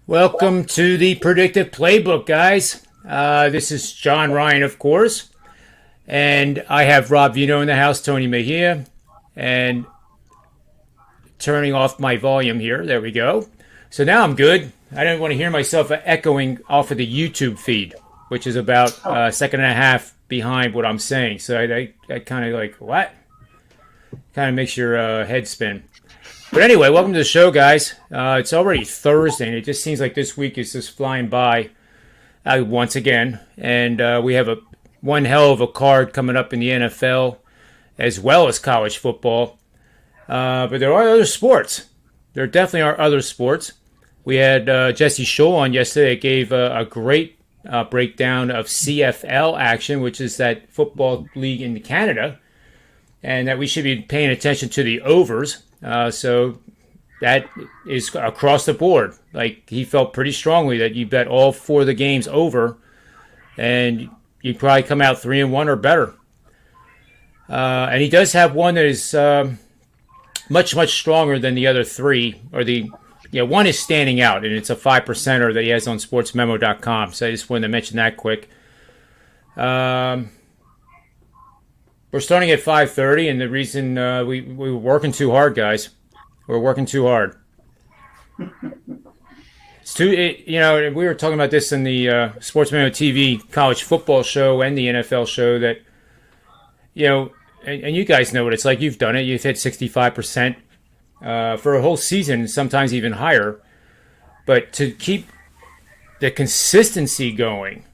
Welcome to the Predictive Playbook, guys. This is John Ryan, of course, and I have Rob Vino in the house, Tony Mejia, and turning off my volume here. There we go. So now I'm good. I don't want to hear myself echoing off of the YouTube feed, which is about a second and a half behind what I'm saying. So I kind of like, what? Kind of makes your head spin. But anyway, welcome to the show, guys. It's already Thursday, and it just seems like this week is just flying by once again. And we have one hell of a card coming up in the NFL as well as college football. But there are other sports. There definitely are other sports. We had Jesse Scholl on yesterday. It gave a great breakdown of CFL action, which is that football league in Canada, and that we should be paying attention to the overs. So that is across the board. Like, he felt pretty strongly that you bet all four of the games over, and you'd probably come out 3-1 or better. And he does have one that is much stronger than the other three, or one is standing out, and it's a 5%er that he has on sportsmemo.com. So I just wanted to mention that quick. We're starting at 5:30, and the reason we were working too hard, guys. We're working too hard. We were talking about this in the Sports Memo TV college football show and the NFL show that, and you guys know what it's like. You've done it. You've hit 65% for a whole season, sometimes even higher. But to keep the consistency going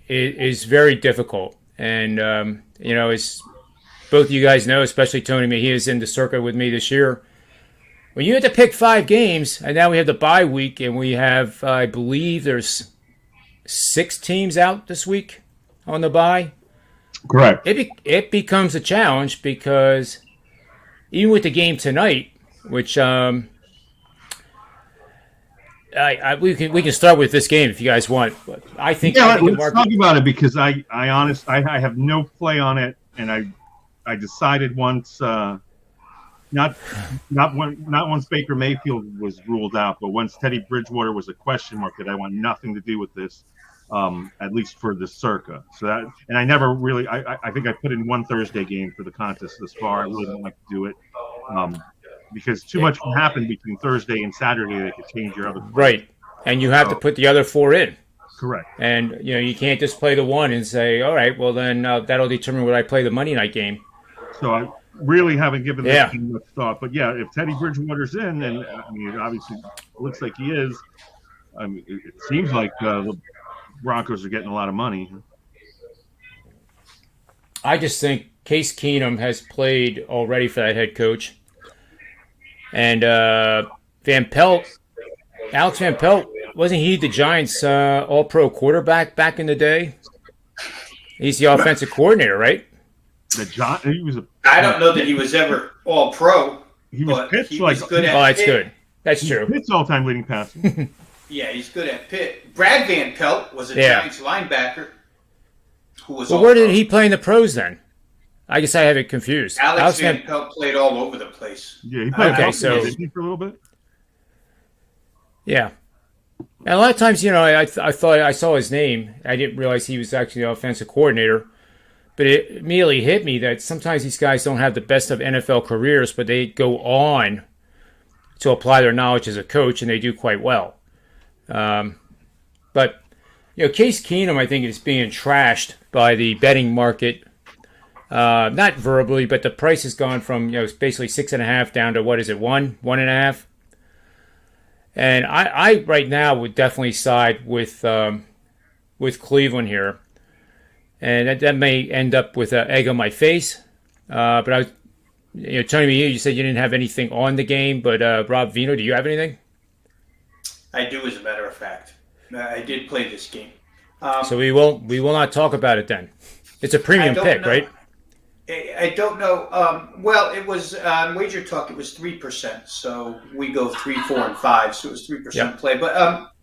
is very difficult. And, as both of you guys know, especially Tony Mejia is in the circuit with me this year, when you had to pick 5 games, and now we have the bye week, and we have, I believe there's 6 teams out this week on the bye. Correct. It becomes a challenge because even with the game tonight, which we can start with this game if you guys want. But I think let's talk about it because I have no play on it, and I decided once not once Baker Mayfield was ruled out, but once Teddy Bridgewater was a question mark, that I want nothing to do with this, at least for the circa. So that, and I never really I think I put in one Thursday game for the contest this far. I really don't like to do it. Because too much can happen between Thursday and Saturday that could change your other play. Right, and you have to put the other 4 in. Correct. And you can't just play the one and say, all right, well then that'll determine whether I play the Monday night game. So I really haven't given that much thought. But yeah, if Teddy Bridgewater's in, and it obviously looks like he is, it seems like the Broncos are getting a lot of money. I just think Case Keenum has played already for that head coach. And Alex Van Pelt, wasn't he the Giants' all-pro quarterback back in the day? He's the offensive coordinator, right? I don't know that he was ever all-pro. He was good at that's Pitt. good. That's true. Pitt's all-time leading passer. Yeah, he's good at Pitt. Brad Van Pelt was a Giants linebacker who was where did he play in the pros then? I guess I have it confused. Alex Van Pelt played all over the place. Yeah, he played for a little bit. Yeah. And a lot of times, I thought I saw his name. I didn't realize he was actually the offensive coordinator. But it immediately hit me that sometimes these guys don't have the best of NFL careers, but they go on to apply their knowledge as a coach, and they do quite well. But Case Keenum, I think, is being trashed by the betting market. Not verbally, but the price has gone from basically 6.5 down to 1.5. And I right now would definitely side with Cleveland here, and that may end up with an egg on my face. But I was, Tony, you said you didn't have anything on the game, but Rob Vino, do you have anything? I do, as a matter of fact. I did play this game. So we will not talk about it then. It's a premium pick, right? I don't know. Well, it was on Wager Talk. It was 3%. So we go 3, 4, and 5. So it was 3% play. But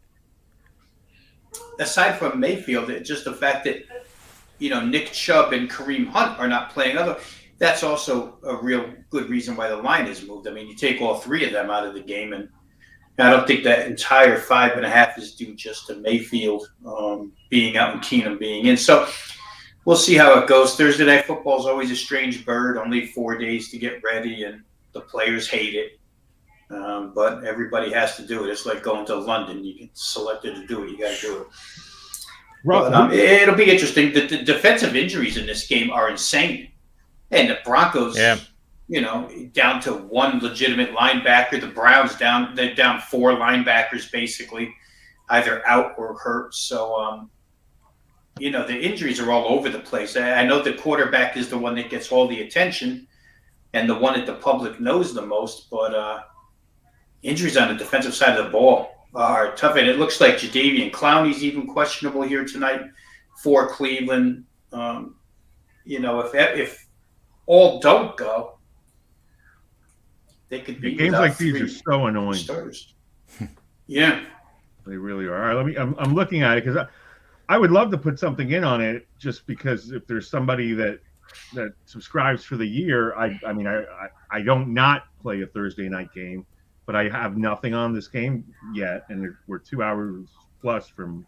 aside from Mayfield, just the fact that Nick Chubb and Kareem Hunt are not playing. That's also a real good reason why the line is moved. I mean, you take all 3 of them out of the game, and I don't think that entire 5.5 is due just to Mayfield being out and Keenum being in. So we'll see how it goes. Thursday Night Football is always a strange bird. Only 4 days to get ready, and the players hate it. But everybody has to do it. It's like going to London. You get selected to do it. You got to do it. But, it'll be interesting. The defensive injuries in this game are insane. And the Broncos, down to one legitimate linebacker. The Browns they're down 4 linebackers basically, either out or hurt. So, the injuries are all over the place. I know the quarterback is the one that gets all the attention and the one that the public knows the most, but injuries on the defensive side of the ball are tough. And it looks like Jadeveon Clowney's even questionable here tonight for Cleveland. If all don't go, they could be games like these are so annoying. Starters. Yeah, they really are. All right, I'm looking at it because I would love to put something in on it, just because if there's somebody that subscribes for the year, I don't not play a Thursday night game, but I have nothing on this game yet, and we're 2 hours plus from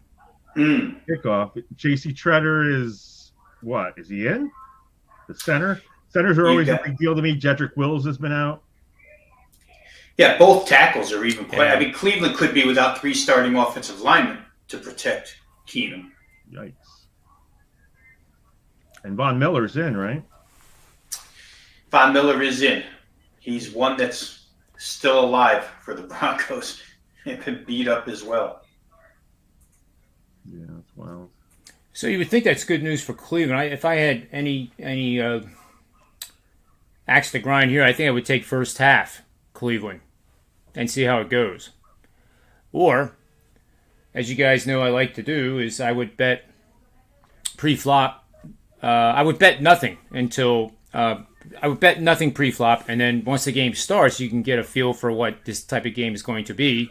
kickoff. J.C. Treader is what? Is he in? The centers are always a big deal to me. Jedrick Wills has been out. Yeah, both tackles are even playing. I mean, Cleveland could be without 3 starting offensive linemen to protect Keenum. Yikes. And Von Miller's in, right? Von Miller is in. He's one that's still alive for the Broncos. They've been beat up as well. Yeah, that's wild. So you would think that's good news for Cleveland. If I had any axe to grind here, I think I would take first half Cleveland and see how it goes. Or, as you guys know I like to do, is I would bet pre-flop. I would bet nothing until I would bet nothing pre-flop, and then once the game starts, you can get a feel for what this type of game is going to be.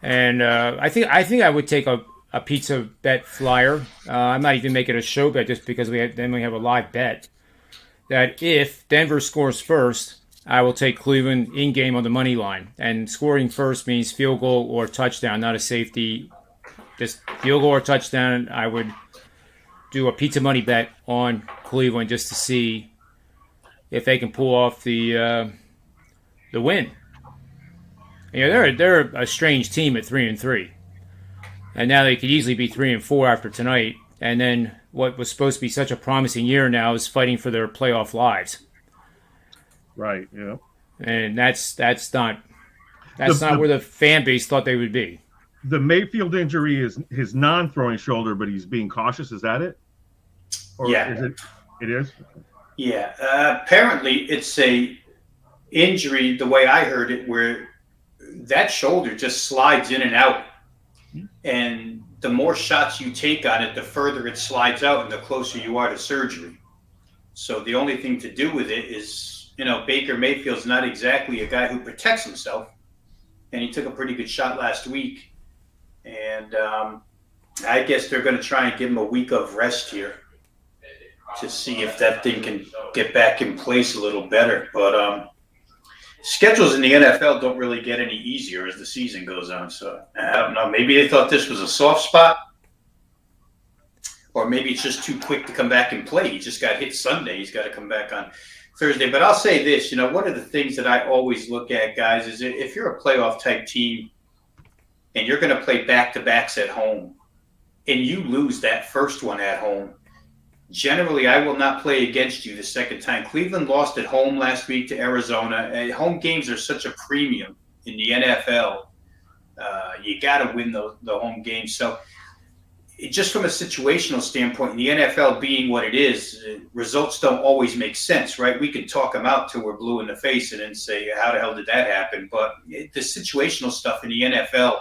And I think I would take a pizza bet flyer. I might even make it a show bet just because we have a live bet that if Denver scores first, I will take Cleveland in game on the money line. And scoring first means field goal or touchdown, not a safety. Just field goal or touchdown. I would do a pizza money bet on Cleveland just to see if they can pull off the win. They're a strange team at 3-3, and now they could easily be 3-4 after tonight. And then what was supposed to be such a promising year now is fighting for their playoff lives. Right. Yeah. And that's not where the fan base thought they would be. The Mayfield injury is his non-throwing shoulder, but he's being cautious. Is that it? Or yeah. Is it? It is. Yeah. Apparently, it's a injury. The way I heard it, where that shoulder just slides in and out, and the more shots you take on it, the further it slides out, and the closer you are to surgery. So the only thing to do with it is, Baker Mayfield's not exactly a guy who protects himself, and he took a pretty good shot last week. And I guess they're going to try and give him a week of rest here to see if that thing can get back in place a little better. But schedules in the NFL don't really get any easier as the season goes on. So I don't know. Maybe they thought this was a soft spot, or maybe it's just too quick to come back and play. He just got hit Sunday. He's got to come back on Thursday. But I'll say this, one of the things that I always look at, guys, is if you're a playoff type team and you're going to play back-to-backs at home and you lose that first one at home, generally I will not play against you the second time. Cleveland lost at home last week to Arizona. And home games are such a premium in the NFL. You got to win the home games. So just from a situational standpoint, in the NFL being what it is, results don't always make sense, right? We can talk them out till we're blue in the face and then say, how the hell did that happen? But the situational stuff in the NFL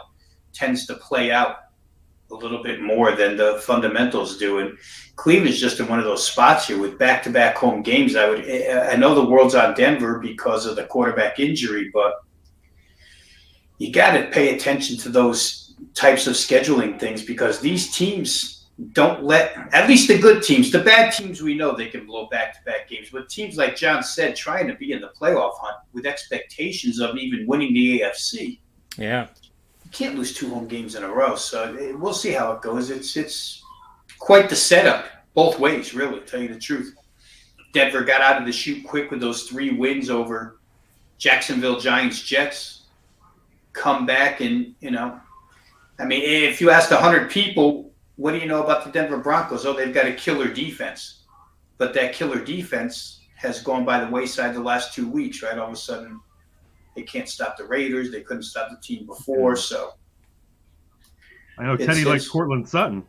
tends to play out a little bit more than the fundamentals do. And Cleveland's just in one of those spots here with back-to-back home games. I know the world's on Denver because of the quarterback injury, but you got to pay attention to those types of scheduling things because these teams don't let, at least the good teams, the bad teams, we know they can blow back-to-back games, but teams like John said, trying to be in the playoff hunt with expectations of even winning the AFC, Yeah. You can't lose 2 home games in a row. So we'll see how it goes. It's quite the setup both ways, really, to tell you the truth. Denver got out of the chute quick with those 3 wins over Jacksonville Giants, Jets. Come back and, I mean, if you asked 100 people, what do you know about the Denver Broncos? Oh, they've got a killer defense. But that killer defense has gone by the wayside the last 2 weeks, right? All of a sudden, they can't stop the Raiders. They couldn't stop the team before, so. I know Teddy likes Cortland Sutton.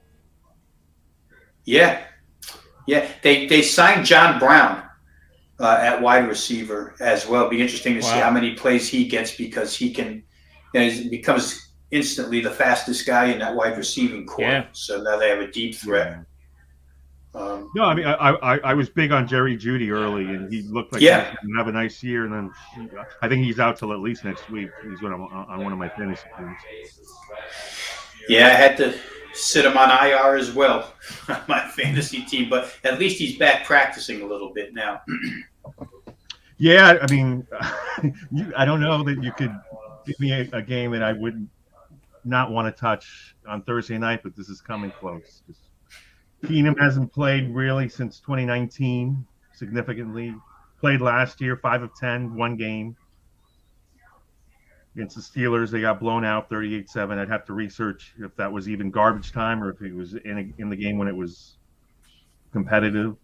Yeah. Yeah, they signed John Brown at wide receiver as well. It'll be interesting to see how many plays he gets because he can, he becomes instantly the fastest guy in that wide receiving core. Yeah. So now they have a deep threat. No, I mean, I was big on Jerry Jeudy early, and he looked like he was going to have a nice year. And then I think he's out till at least next week. He's on one of my fantasy teams. Yeah, I had to sit him on IR as well, my fantasy team. But at least he's back practicing a little bit now. Yeah, I mean, I don't know that you could give me a game that I would not want to touch on Thursday night, but this is coming close. Keenum hasn't played really since 2019, significantly. Played last year, 5 of 10, one game. Against the Steelers, they got blown out 38-7. I'd have to research if that was even garbage time or if it was in the game when it was competitive.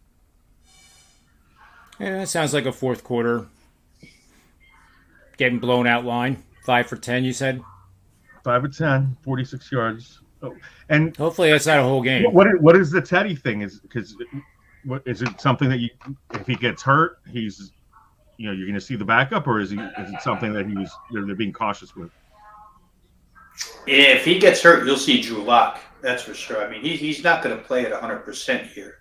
Yeah, it sounds like a fourth quarter getting blown out line. 5 for 10, you said? 5 of 10, 46 yards. Oh, and hopefully that's not a whole game. What is the Teddy thing? Is it something that if he gets hurt, he's you're going to see the backup, or is it something that they're being cautious with? If he gets hurt, you'll see Drew Lock. That's for sure. I mean, he's not going to play at 100% here.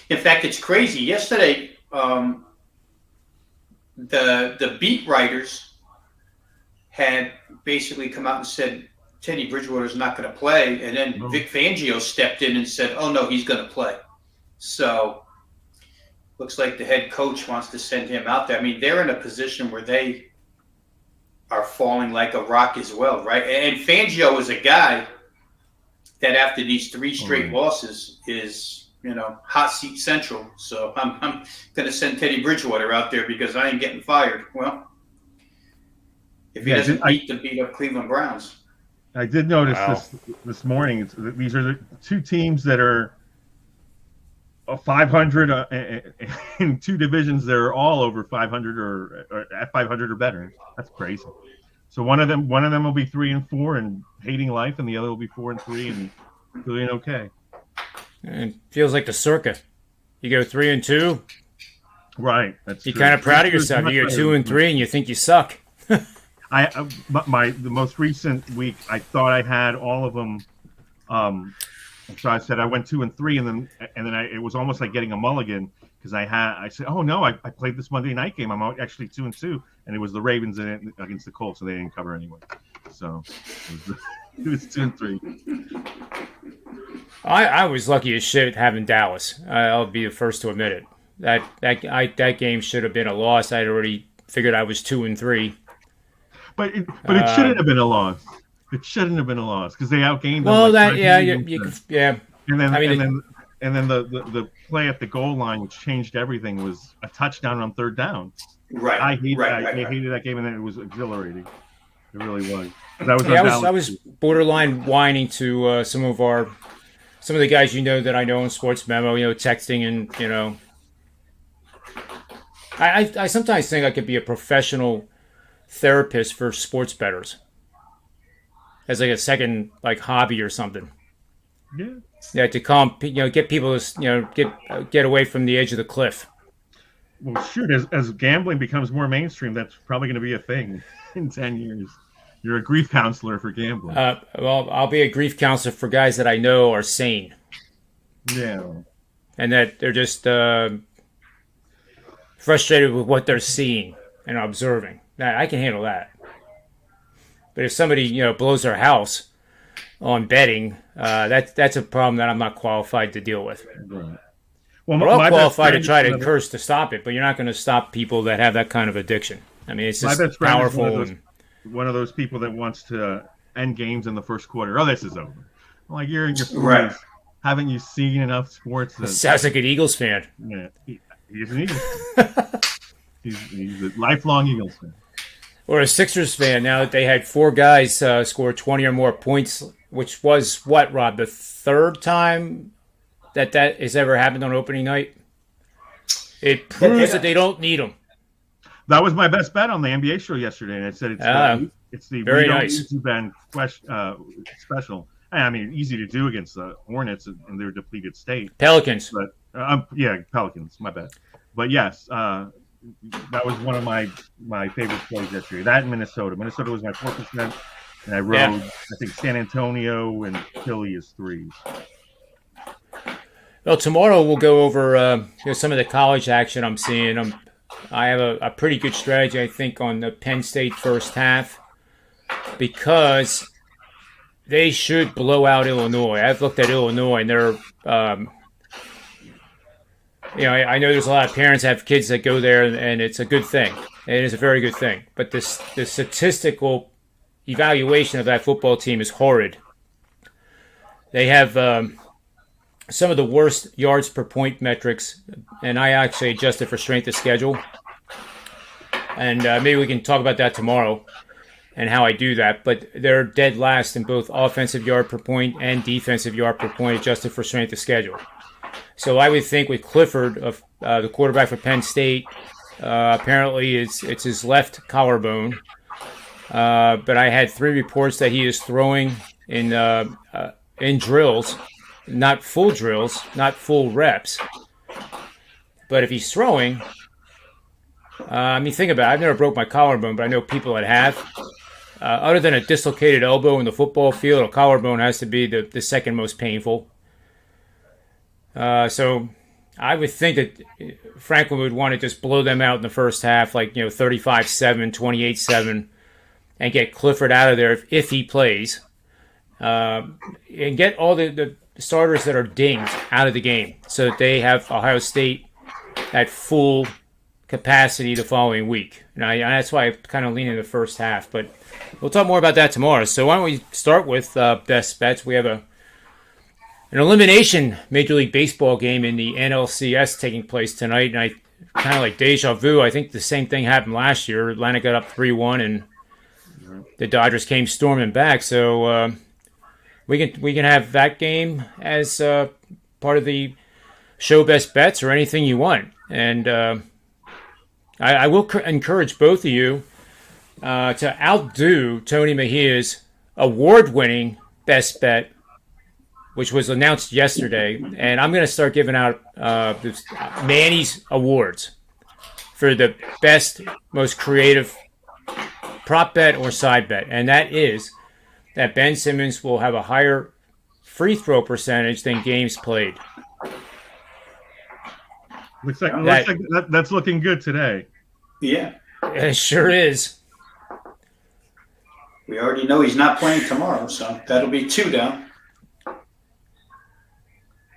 In fact, it's crazy. Yesterday, the beat writers had basically come out and said Teddy Bridgewater's not going to play, and then Vic Fangio stepped in and said, "Oh no, he's going to play." So looks like the head coach wants to send him out there. I mean, they're in a position where they are falling like a rock as well, right? And Fangio is a guy that after these 3 straight losses is, hot seat central. So I'm going to send Teddy Bridgewater out there because I ain't getting fired. Well, if he doesn't beat up Cleveland Browns. I did notice this morning. These are the 2 teams that are 500 in 2 divisions. They're all over 500 or at 500 or better. That's crazy. So one of them will be 3-4 and hating life, and the other will be 4-3 and feeling okay. And it feels like the circuit. You go 3-2. Right. You're kind of proud of yourself. You go 2-3 and you think you suck. The most recent week, I thought I had all of them. So I said I went 2-3, and then it was almost like getting a mulligan because I said, oh no, I played this Monday night game. I'm actually 2-2, and it was the Ravens against the Colts, so they didn't cover anyway. So it was 2-3. I was lucky as shit having Dallas. I'll be the first to admit it. That game should have been a loss. I'd already figured I was 2-3. But it shouldn't have been a loss. It shouldn't have been a loss because they outgained them. Well, yeah. And then the play at the goal line, which changed everything, was a touchdown on 3rd down. Right. I hated that game, and then it was exhilarating. It really was. I was borderline whining to some of the guys that I know in Sports Memo, texting and I sometimes think I could be a professional therapist for sports bettors as like a second hobby or something. Yeah, to get people to get away from the edge of the cliff. Well, shoot, as gambling becomes more mainstream, that's probably going to be a thing in 10 years. You're a grief counselor for gambling. Well, I'll be a grief counselor for guys that I know are sane. Yeah. And that they're just frustrated with what they're seeing and observing. I can handle that. But if somebody, blows their house on betting, that's a problem that I'm not qualified to deal with. Right. Well, we're all qualified to try to encourage to stop it, but you're not going to stop people that have that kind of addiction. I mean, it's just powerful. one of those people that wants to end games in the first quarter. Oh, this is over. I'm like, you're in your 40s. Right. Haven't you seen enough sports? Sounds like an Eagles fan. Yeah, he's an Eagles fan. he's a lifelong Eagles fan. Or a Sixers fan. Now that they had 4 guys score 20 or more points, which was what, Rob, the third time that has ever happened on opening night? It proves that they don't need them. That was my best bet on the NBA show yesterday, and I said it's the very nice Easy Ben special. I mean, easy to do against the Hornets in their depleted state. Pelicans. But Pelicans. My bad. But yes, that was one of my favorite plays yesterday. That in Minnesota. Minnesota was my 4%, and I rode I think San Antonio and Philly as 3s. Well, tomorrow we'll go over some of the college action I'm seeing. I have a pretty good strategy, I think, on the Penn State first half because they should blow out Illinois. I've looked at Illinois, and they're, I know there's a lot of parents that have kids that go there, and it's a good thing. It is a very good thing. But the statistical evaluation of that football team is horrid. They have some of the worst yards per point metrics, and I actually adjusted for strength of schedule. And maybe we can talk about that tomorrow and how I do that. But they're dead last in both offensive yard per point and defensive yard per point adjusted for strength of schedule. So I would think with Clifford, the quarterback for Penn State, apparently it's his left collarbone. But I had 3 reports that he is throwing in drills. Not full drills, not full reps. But if he's throwing, think about it. I've never broke my collarbone, but I know people that have. Other than a dislocated elbow in the football field, a collarbone has to be the second most painful. So I would think that Franklin would want to just blow them out in the first half, 35-7, 28-7, and get Clifford out of there if he plays. And get all the starters that are dinged out of the game so that they have Ohio State at full capacity the following week. And that's why I kind of lean in the first half. But we'll talk more about that tomorrow. So why don't we start with best bets? We have an elimination Major League Baseball game in the NLCS taking place tonight. And I kind of like deja vu. I think the same thing happened last year. Atlanta got up 3-1 and the Dodgers came storming back. So we can have that game as part of the show best bets or anything you want. And I will encourage both of you to outdo Tony Mejia's award-winning best bet, which was announced yesterday. And I'm going to start giving out Manny's awards for the best, most creative prop bet or side bet. And that is that Ben Simmons will have a higher free throw percentage than games played. Looks like that's looking good today. Yeah. It sure is. We already know he's not playing tomorrow, so that'll be 2 down.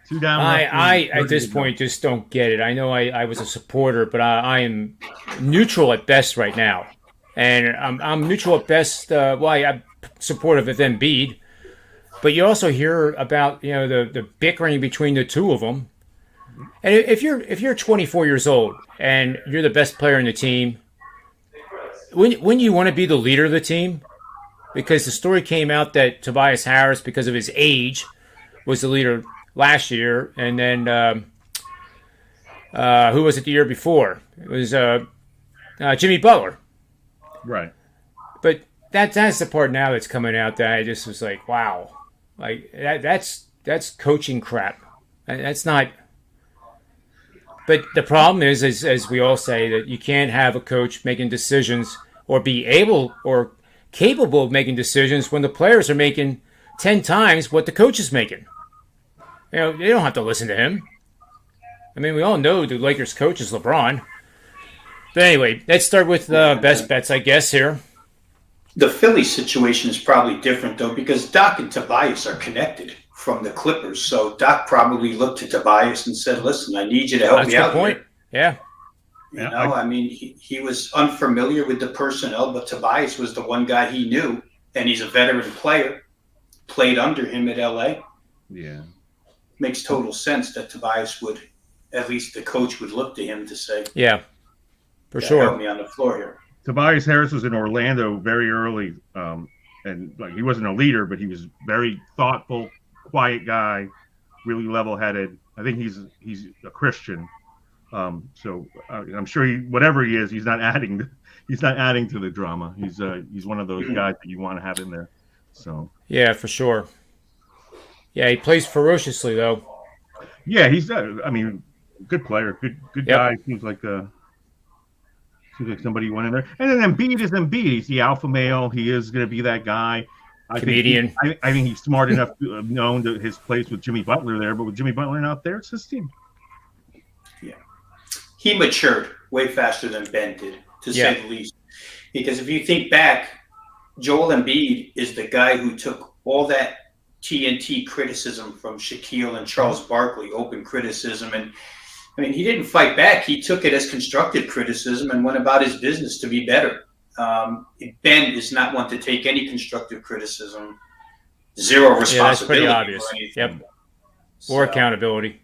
2 down. I at this point just don't get it. I know I was a supporter, but I am neutral at best right now. And I'm neutral at best. I'm supportive of Embiid, but you also hear about the bickering between the two of them. And if you're 24 years old and you're the best player in the team, wouldn't you want to be the leader of the team? Because the story came out that Tobias Harris, because of his age, was the leader last year, and then who was it the year before? It was Jimmy Butler. Right. But that's the part now that's coming out that I just was like, wow, like that's coaching crap. That's not. But the problem is, as we all say, that you can't have a coach making decisions or be able or capable of making decisions when the players are making 10 times what the coach is making. They don't have to listen to him. I mean, we all know the Lakers coach is LeBron. But anyway, let's start with best bets, I guess, here. The Philly situation is probably different, though, because Doc and Tobias are connected from the Clippers. So Doc probably looked to Tobias and said, listen, I need you to help me out. That's a good point. Here. Yeah. You know, I mean, he was unfamiliar with the personnel, but Tobias was the one guy he knew, and he's a veteran player, played under him at LA. Yeah. Makes total sense that Tobias would, at least the coach would look to him to say, yeah, for sure. Help me on the floor here. Tobias Harris was in Orlando very early, and like he wasn't a leader, but he was very thoughtful, quiet guy, really level-headed. I think he's a Christian, so I'm sure whatever he is, he's not adding to the drama. He's one of those guys that you want to have in there. So yeah, for sure. Yeah, he plays ferociously though. Yeah, he's I mean, good player, good guy. Seems like somebody you want in there. And then Embiid is Embiid. He's the alpha male. He is going to be that guy. Comedian. I think he's smart enough to have known his place with Jimmy Butler there, but with Jimmy Butler not there, it's his team. Yeah, he matured way faster than Ben did, to say the least. Because if you think back, Joel Embiid is the guy who took all that TNT criticism from Shaquille and Charles Barkley, open criticism, and I mean, he didn't fight back. He took it as constructive criticism and went about his business to be better. Ben is not one to take any constructive criticism. Zero responsibility. Yeah, that's pretty obvious. Yep. Or accountability.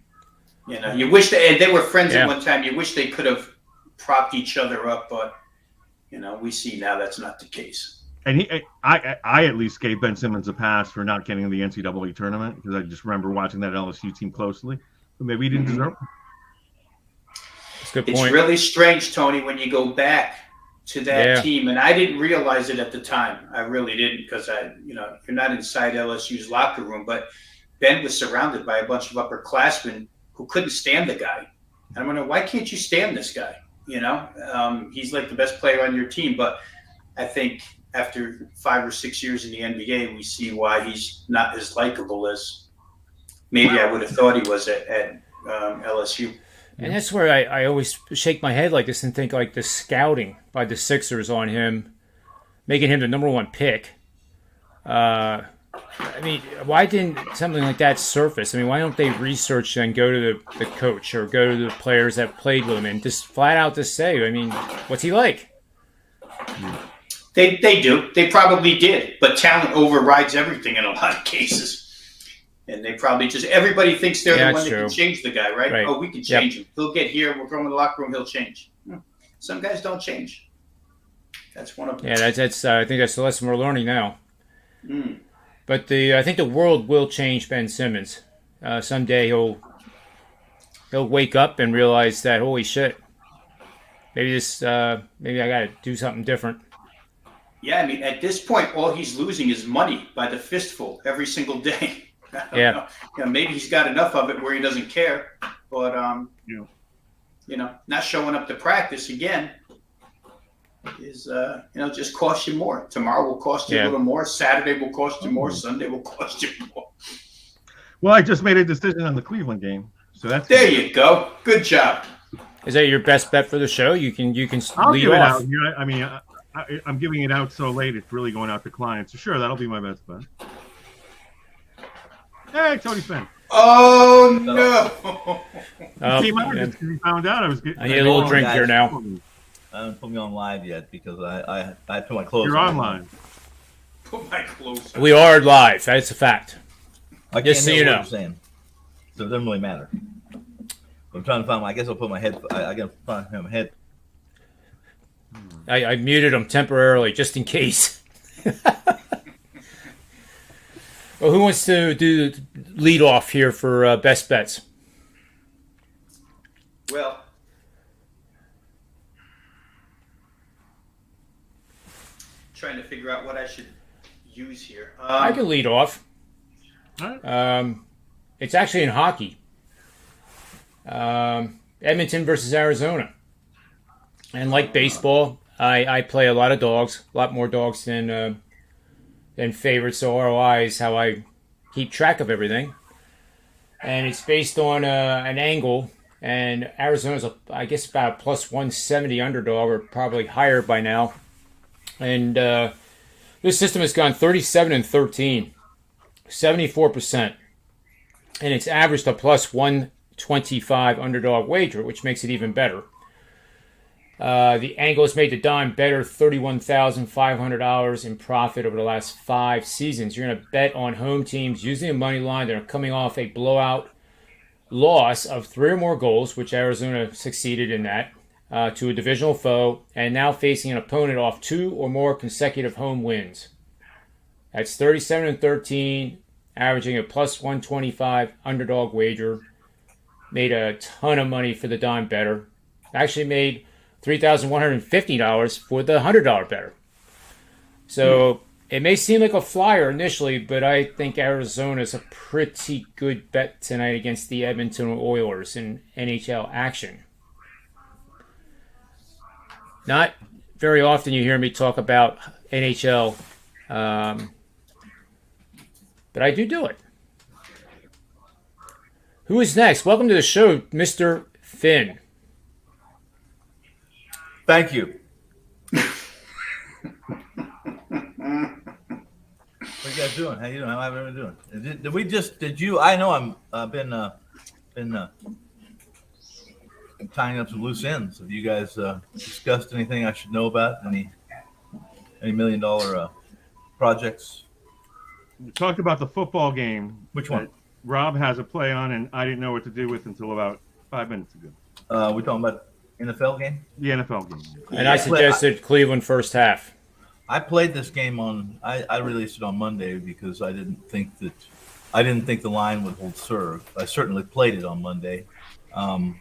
You know, you wish they were friends at one time. You wish they could have propped each other up, but you know, we see now that's not the case. And I at least gave Ben Simmons a pass for not getting in the NCAA tournament because I just remember watching that LSU team closely. But maybe he didn't deserve it. Good point. It's really strange, Tony, when you go back to that team, and I didn't realize it at the time. I really didn't, because you're not inside LSU's locker room, but Ben was surrounded by a bunch of upperclassmen who couldn't stand the guy. And I'm wondering, why can't you stand this guy? You know, he's like the best player on your team, but I think after 5 or 6 years in the NBA, we see why he's not as likable as maybe I would have thought he was at LSU. And that's where I always shake my head like this and think like the scouting by the Sixers on him, making him the number 1 pick. I mean, why didn't something like that surface? I mean, why don't they research and go to the coach or go to the players that played with him and just flat out just say, I mean, what's he like? They do. They probably did. But talent overrides everything in a lot of cases. And they probably everybody thinks they're the one that can change the guy, right? Oh, we can change him. He'll get here. We'll go in the locker room. He'll change. Some guys don't change. That's one of them. Yeah, that's. I think that's the lesson we're learning now. But I think the world will change Ben Simmons. Someday he'll wake up and realize that, holy shit, maybe I got to do something different. Yeah, I mean, at this point, all he's losing is money by the fistful every single day. Yeah. You know, maybe he's got enough of it where he doesn't care, but not showing up to practice again is just cost you more. Tomorrow will cost you a little more. Saturday will cost you more. Sunday will cost you more. Well, I just made a decision on the Cleveland game, so that's there. You go. Good job. Is that your best bet for the show? You can I'll lead give it off. out. I mean, I'm giving it out so late; it's really going out to clients. So sure, that'll be my best bet. Hey, Tony Finn. Oh, no. He came out just because he found out I was getting. I need a little drink here now. I haven't put me on live yet because I put my clothes You're on. online. Put my clothes on. We are live. That's a fact. I can't Just so hear you what know. you're saying. So it doesn't really matter. I'm trying to find I guess I'll put my head. I got to find my head. I muted him temporarily just in case. Well, who wants to do lead off here for best bets? Well, trying to figure out what I should use here. I can lead off. All right. It's actually in hockey. Edmonton versus Arizona. And like baseball, I play a lot of dogs, a lot more dogs than favorites. So ROI is how I keep track of everything. And it's based on an angle. And Arizona's, I guess, about a plus 170 underdog, or probably higher by now. And this system has gone 37-13, 74%. And it's averaged a plus 125 underdog wager, which makes it even better. The Angles made the dime better, $31,500 in profit over the last 5 seasons. You're going to bet on home teams using a money line that are coming off a blowout loss of 3 or more goals, which Arizona succeeded in that, to a divisional foe, and now facing an opponent off 2 or more consecutive home wins. That's 37-13, averaging a plus 125 underdog wager. Made a ton of money for the dime better. Actually made $3,150 for the $100 better. So it may seem like a flyer initially, but I think Arizona's a pretty good bet tonight against the Edmonton Oilers in NHL action. Not very often you hear me talk about NHL, but I do it. Who is next? Welcome to the show, Mr. Finn. Thank you. What you guys doing? How you doing? How have everyone doing? Did you? I know I've been tying up some loose ends. Have you guys discussed anything I should know about? Any $1 million projects? We talked about the football game. Which one? Rob has a play on, and I didn't know what to do with until about 5 minutes ago. We're talking about NFL game? The NFL game. And I suggested Cleveland first half. I played this game I released it on Monday because I didn't think the line would hold serve. I certainly played it on Monday. And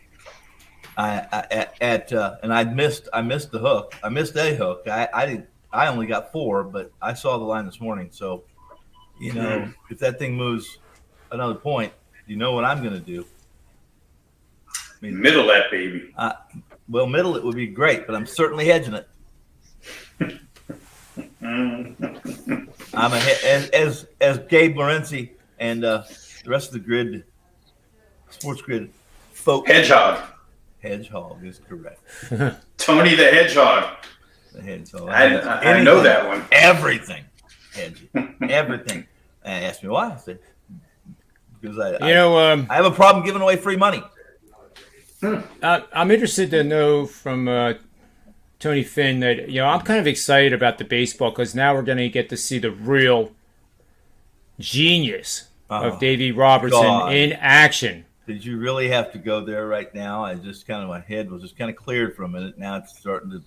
I missed the hook. I missed a hook. I only got 4, but I saw the line this morning. So, if that thing moves another point, you know what I'm going to do. Middle that baby. Middle it would be great, but I'm certainly hedging it. I'm as Gabe Morency and the rest of the grid, sports grid folk. Hedgehog is correct. Tony the Hedgehog. The hedgehog. I know that one. Everything. Hedge. Everything. And asked me why. I said because I have a problem giving away free money. I'm interested to know from Tony Finn that I'm kind of excited about the baseball because now we're going to get to see the real genius of Davey Robertson in action. Did you really have to go there right now? My head was just kind of cleared for a minute. Now it's starting to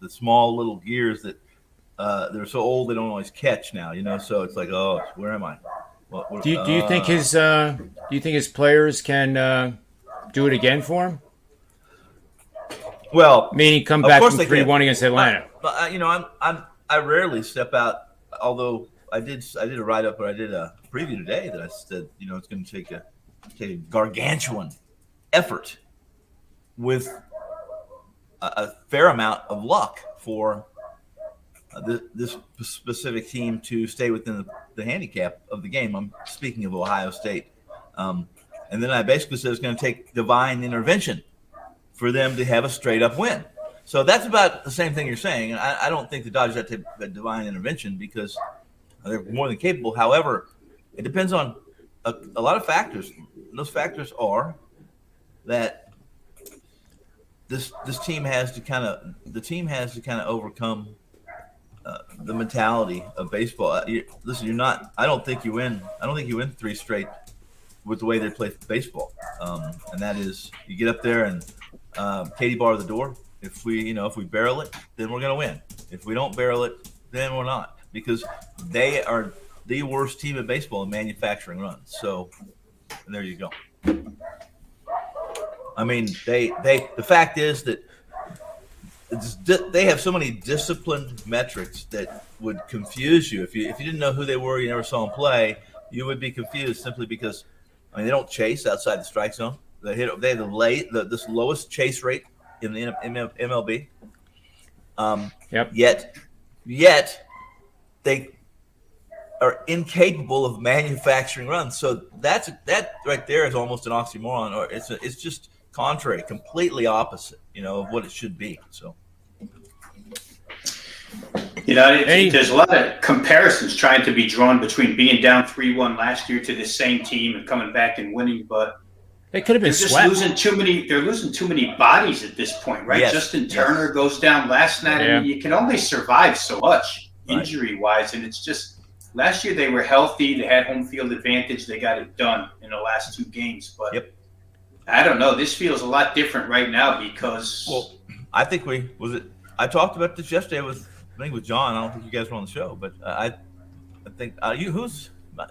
the small little gears that they're so old they don't always catch now. So it's like, oh, where am I? Do you think his players can do it again for him? Well, meaning come back from 3-1 against Atlanta. I rarely step out. Although I did a write up or I did a preview today that I said it's going to take a gargantuan effort with a fair amount of luck for this specific team to stay within the handicap of the game. I'm speaking of Ohio State. And then I basically said it's going to take divine intervention for them to have a straight-up win. So that's about the same thing you're saying. I don't think the Dodgers have to have divine intervention because they're more than capable. However, it depends on a lot of factors. And those factors are that this team has to kind of overcome the mentality of baseball. Listen, I don't think you win 3 straight with the way they play baseball, and that is you get up there and Katie bar the door. If we barrel it, then we're going to win. If we don't barrel it, then we're not, because they are the worst team in baseball in manufacturing runs. So there you go. I mean, the fact is that they have so many disciplined metrics that would confuse you. If you didn't know who they were, you never saw them play, you would be confused simply because they don't chase outside the strike zone. They have this lowest chase rate in the MLB. Yet they are incapable of manufacturing runs. So that right there is almost an oxymoron, or it's just contrary, completely opposite, of what it should be. So. There's a lot of comparisons trying to be drawn between being down 3-1 last year to the same team and coming back and winning. But They could have been They're just swept. losing too many. They're losing too many bodies at this point, right? Yes, Justin Turner goes down last night. I mean, you can only survive so much injury wise, and it's just last year they were healthy. They had home field advantage. They got it done in the last 2 games, but I don't know. This feels a lot different right now because. Well, I think I talked about this yesterday I think with John. I don't think you guys were on the show, but I think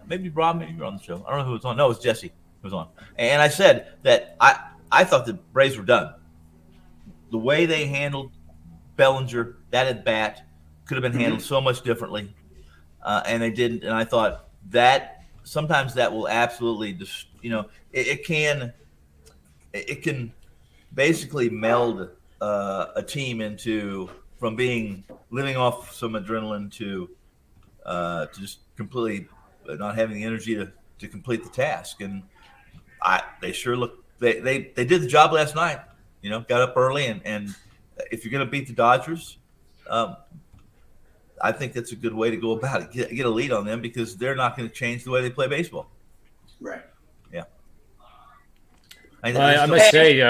maybe Rob, maybe you were on the show. I don't know who was on. No, it was Jesse who was on. And I said that I thought the Braves were done. The way they handled Bellinger, that at bat, could have been handled so much differently, and they didn't. And I thought that sometimes that will absolutely just, it can basically meld a team into from living off some adrenaline to just completely not having the energy to complete the task. And they sure look. They did the job last night. Got up early, and if you're going to beat the Dodgers, I think that's a good way to go about it. Get a lead on them because they're not going to change the way they play baseball. Right. Yeah. I must say,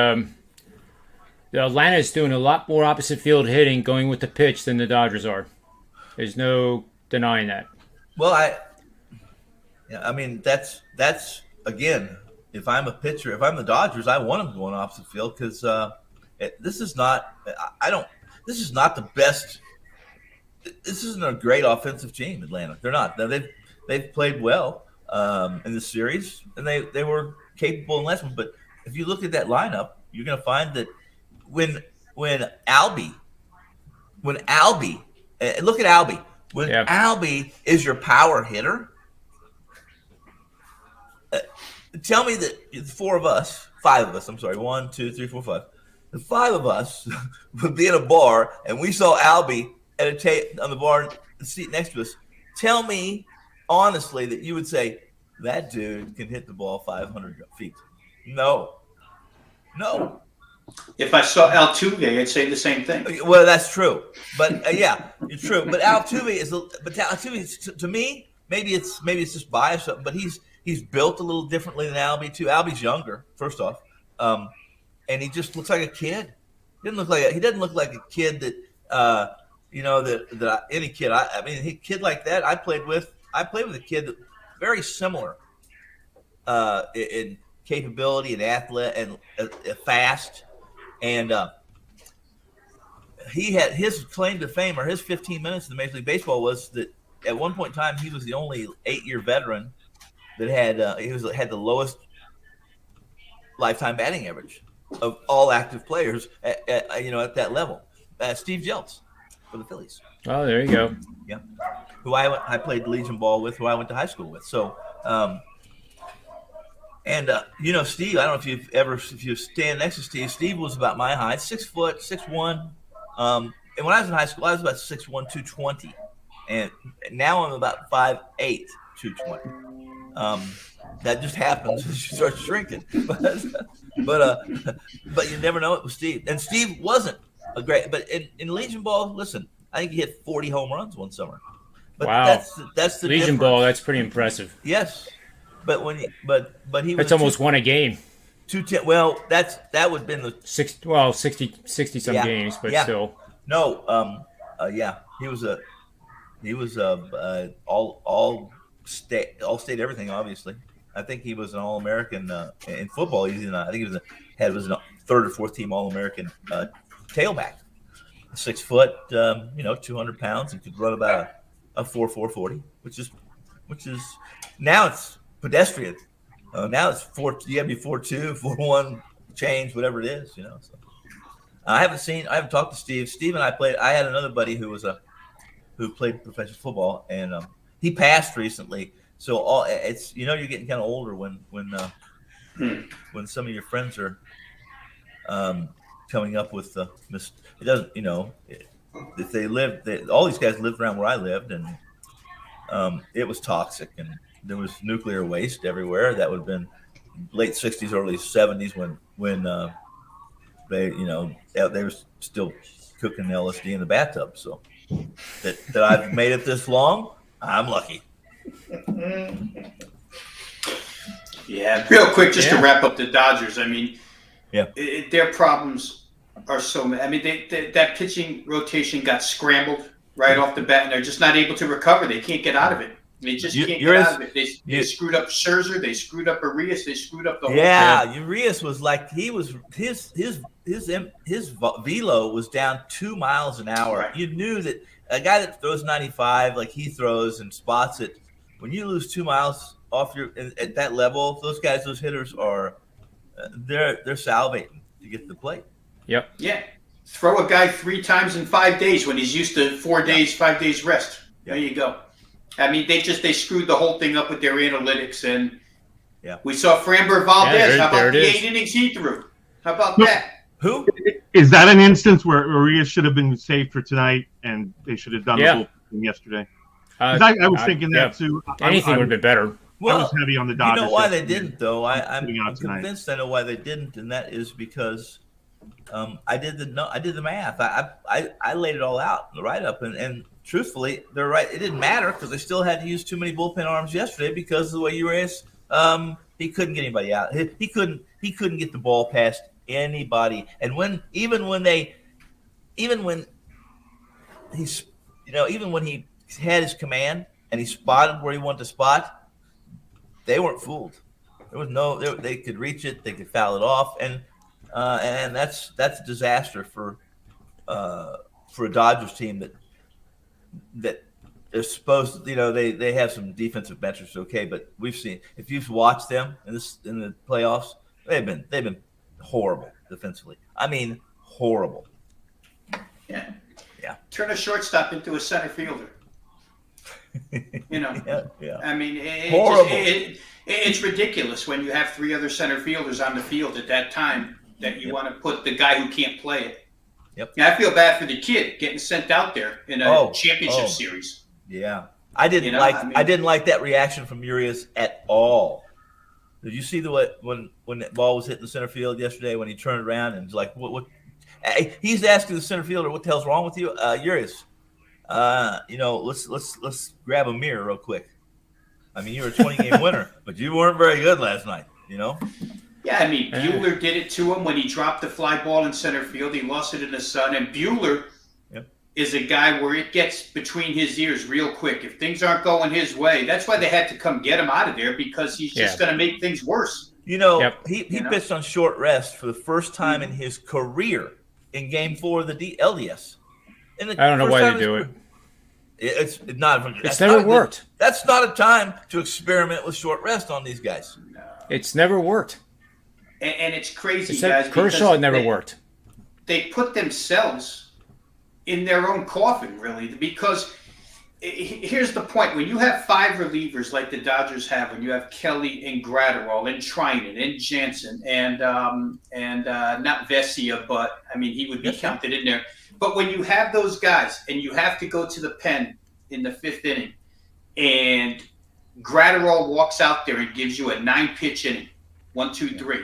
Atlanta's doing a lot more opposite field hitting going with the pitch than the Dodgers are. There's no denying that. Well, I mean that's again. If I'm a pitcher, if I'm the Dodgers, I want them going opposite field because this is not. This is not the best. This isn't a great offensive team, Atlanta. They're not. They've played well in this series, and they were capable in last one. But if you look at that lineup, you're going to find that when Albie, look at Albie. When Albie is your power hitter, tell me that the five of us, I'm sorry, 1, 2, 3, 4, 5. The 5 of us would be in a bar and we saw Albie at on the bar seat next to us. Tell me honestly that you would say, that dude can hit the ball 500 feet. No. If I saw Altuve, I'd say the same thing. Well, that's true, but it's true. But Altuve to me, maybe it's just bias or something. But he's built a little differently than Albie too. Albie's younger, first off, and he just looks like a kid. He doesn't look like a kid that any kid. I mean, a kid like that I played with a kid that very similar in capability and athlete and fast. And he had his claim to fame, or his 15 minutes in the Major League Baseball, was that at one point in time he was the only 8-year veteran that had the lowest lifetime batting average of all active players at that level. Steve Jeltz for the Phillies. Oh, there you go. Yeah, who I played Legion ball with, who I went to high school with. So. Steve, I don't know if you stand next to Steve. Steve was about my height, 6 foot, 6'1". And when I was in high school, I was about 6'1", 220. And now I'm about 5'8", 220. That just happens as you start shrinking. But you never know it with Steve. And Steve wasn't a great, but in Legion ball, listen, I think he hit 40 home runs one summer. But wow. That's the Legion difference. ball, that's pretty impressive. Yes. But he was that's almost won a game. 210. Well, that would have been the 60 some games, but still. No, he was all state everything. Obviously, I think he was an All-American in football. I think he was a third or fourth team All-American tailback. 6 foot, 200 pounds, and could run about a 4.40, which is now it's pedestrian. Now it's 4. You have to be 4.2, 4.1 change, whatever it is. So I haven't talked to Steve. Steve and I played. I had another buddy who played professional football, and he passed recently. So you're getting kind of older when some of your friends are coming up with it doesn't if they lived all these guys lived around where I lived, and it was toxic, and there was nuclear waste everywhere. That would have been late 60s, early 70s when they were still cooking LSD in the bathtub. So that I've made it this long, I'm lucky. Yeah, real quick, just to Yeah. wrap up the Dodgers. I mean, Yeah. their problems are so many. I mean, that pitching rotation got scrambled right off the bat, and they're just not able to recover. They can't get out of it. They just can't get out of it. They screwed up Scherzer. They screwed up Arias. They screwed up the whole. Yeah, Urias was like his velo was down 2 miles an hour. Right. You knew that a guy that throws 95 like he throws and spots it. When you lose 2 miles off at that level, those hitters are they're salivating to get to the plate. Yep. Yeah. Throw a guy 3 times in 5 days when he's used to 4 days, 5 days rest. There you go. I mean, they screwed the whole thing up with their analytics, and we saw Framber Valdez. How about the 8 innings he threw? How about that? Who is that? An instance where Arias should have been saved for tonight, and they should have done the bullpen yesterday? I was thinking that too. Anything would have been better. Well, I was heavy on the Dodgers. You know why they didn't, though? I'm tonight. convinced I know why they didn't, and that is because I did the math. I laid it all out in the write up, and truthfully, they're right. It didn't matter because they still had to use too many bullpen arms yesterday because of the way Urias he couldn't get anybody out. He couldn't get the ball past anybody. And even when he had his command and he spotted where he wanted to spot, they weren't fooled. There was they could reach it, they could foul it off, and that's a disaster for a Dodgers team that they're supposed to, they have some defensive metrics, okay, but we've seen, if you've watched them in the playoffs, they've been horrible defensively. I mean, horrible. Yeah. Turn a shortstop into a center fielder. Yeah. I mean, horrible. It's ridiculous when you have 3 other center fielders on the field at that time that you want to put the guy who can't play it. Yep. Yeah, I feel bad for the kid getting sent out there in a championship series. Yeah. I didn't like that reaction from Urias at all. Did you see when the ball was hitting the center field yesterday when he turned around and was like, what? He's asking the center fielder, what the hell's wrong with you? Urias, let's grab a mirror real quick. I mean, you were a 20-game winner, but you weren't very good last night, Yeah, I mean, Buehler did it to him when he dropped the fly ball in center field. He lost it in the sun, and Buehler is a guy where it gets between his ears real quick. If things aren't going his way, that's why they had to come get him out of there, because he's just going to make things worse. He pitched on short rest for the first time in his career in Game 4 of the LDS. I don't know why they do it. It's not. It's never worked. That's not a time to experiment with short rest on these guys. No. It's never worked. And it's crazy, guys. Kershaw never worked. They put themselves in their own coffin, really, because here's the point. When you have 5 relievers like the Dodgers have, when you have Kelly and Gratterall and Trinan and Jansen and not Vesia, but, I mean, he would be counted in there. But when you have those guys and you have to go to the pen in the 5th inning and Gratterall walks out there and gives you a 9-pitch inning, 1, 2, 3.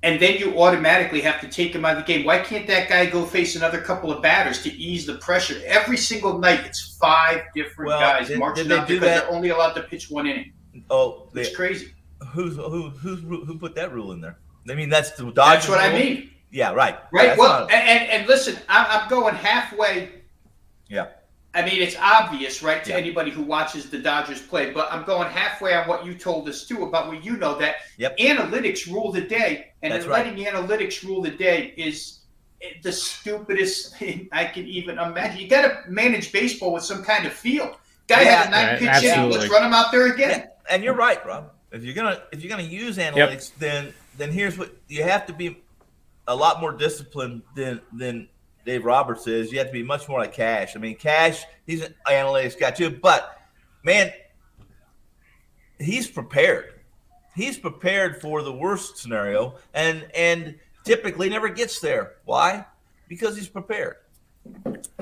And then you automatically have to take him out of the game. Why can't that guy go face another couple of batters to ease the pressure? Every single night, it's 5 different guys marching out because they're only allowed to pitch 1 inning. Oh, it's crazy. Who put that rule in there? I mean, that's the Dodgers. That's what I mean. Yeah, right. Right. Well, and listen, I'm going halfway. Yeah. I mean, it's obvious, right, to anybody who watches the Dodgers play, but I'm going halfway on what you told us, too, about what that analytics rule the day, and letting analytics rule the day is the stupidest thing I can even imagine. You got to manage baseball with some kind of feel. Guy had a 9-pitch inning. Let's run him out there again. And you're right, Rob. If you're gonna use analytics, then here's what you have to be a lot more disciplined than Dave Roberts is. You have to be much more like Cash. I mean, Cash, he's an analytics guy too, but man, he's prepared. He's prepared for the worst scenario, and typically never gets there. Why? Because he's prepared.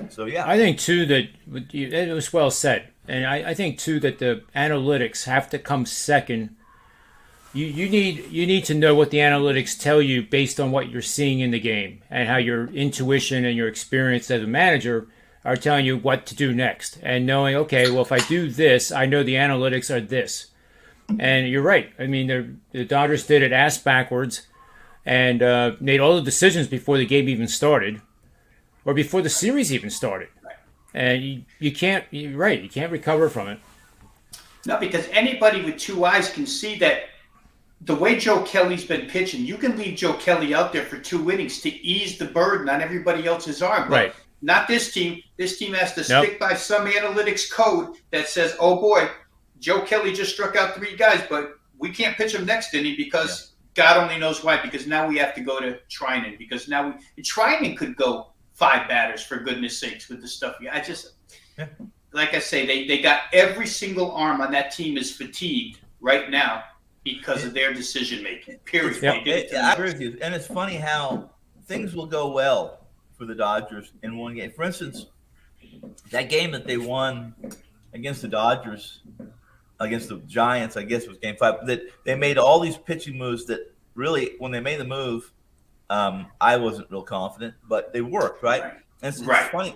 So yeah, I think too that it was well said, and I think too that the analytics have to come second. You need to know what the analytics tell you based on what you're seeing in the game and how your intuition and your experience as a manager are telling you what to do next. And knowing, okay, well, if I do this, I know the analytics are this. And you're right. I mean, the Dodgers did it ass backwards and made all the decisions before the game even started, or before the series even started. And you can't. You're right. You can't recover from it. No, because anybody with two eyes can see that the way Joe Kelly's been pitching, you can leave Joe Kelly out there for 2 innings to ease the burden on everybody else's arm. Right. Not this team. This team has to Nope. stick by some analytics code that says, oh boy, Joe Kelly just struck out 3 guys, but we can't pitch him next inning because God only knows why, because now we have to go to Trinan, because now Trinan could go 5 batters, for goodness sakes, with the stuff. Like I say, they got every single arm on that team is fatigued right now because of their decision making. Period. I agree with you. And it's funny how things will go well for the Dodgers in one game. For instance, that game that they won against the Dodgers, against the Giants, I guess was Game 5. That they made all these pitching moves that really, when they made the move, I wasn't real confident, but they worked, right? And it's funny.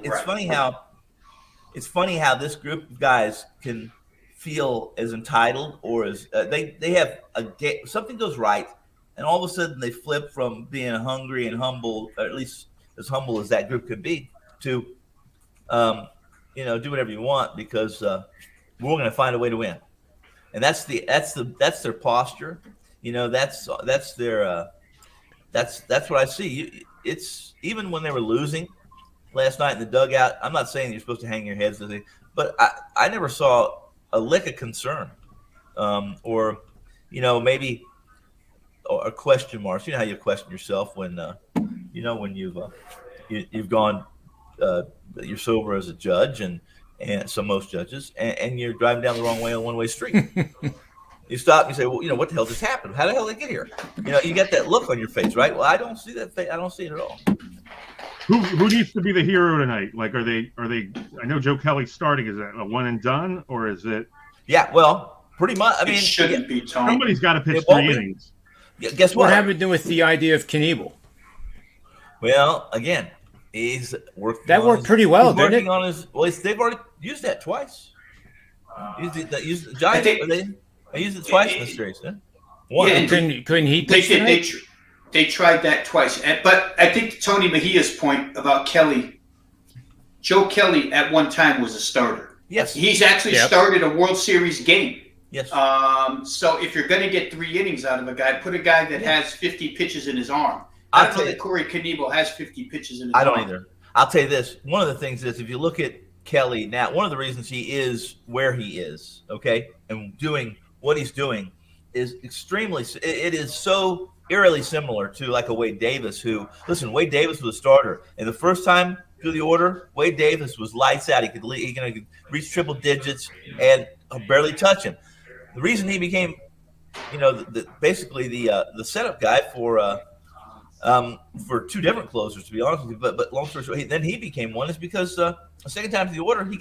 It's funny how this group of guys can feel as entitled, or as they have a game. Something goes right, and all of a sudden they flip from being hungry and humble, or at least as humble as that group could be, to do whatever you want because we're going to find a way to win, and that's their posture. That's what I see. It's even when they were losing last night in the dugout. I'm not saying you're supposed to hang your heads, but I never saw a lick of concern, or maybe or question marks. You know how you question yourself when when you've gone you're sober as a judge and so most judges and you're driving down the wrong way on a one-way street. You stop and you say, well, what the hell just happened? How the hell did they get here? You get that look on your face, right? Well, I don't see that face. I don't see it at all. Who needs to be the hero tonight? Like, are they? I know Joe Kelly's starting. Is that a one and done, or is it? Yeah, well, pretty much. I mean, it shouldn't be. Tom. Somebody's got to pitch 3 innings. Yeah, guess what? What happened to do with the idea of Knievel? Well, again, he's working. That worked pretty well, didn't it? On his. Well, they've already used that twice. Used the Giants. They used it twice in the series. Huh? One. Yeah, couldn't he pitch They tried that twice. But I think Tony Mejia's point about Kelly, Joe Kelly at one time was a starter. Yes. He's actually started a World Series game. Yes. So if you're going to get 3 innings out of a guy, put a guy that has 50 pitches in his arm. I don't know that Corey Knievel has 50 pitches in his arm. I don't either. I'll tell you this. One of the things is if you look at Kelly now, one of the reasons he is where he is, okay, and doing what he's doing is extremely – it is so – eerily similar to like a Wade Davis Wade Davis was a starter. And the first time through the order, Wade Davis was lights out. He could reach triple digits and barely touch him. The reason he became, basically the setup guy for 2 different closers, to be honest with you. But long story short, then he became one is because the second time through the order, he'd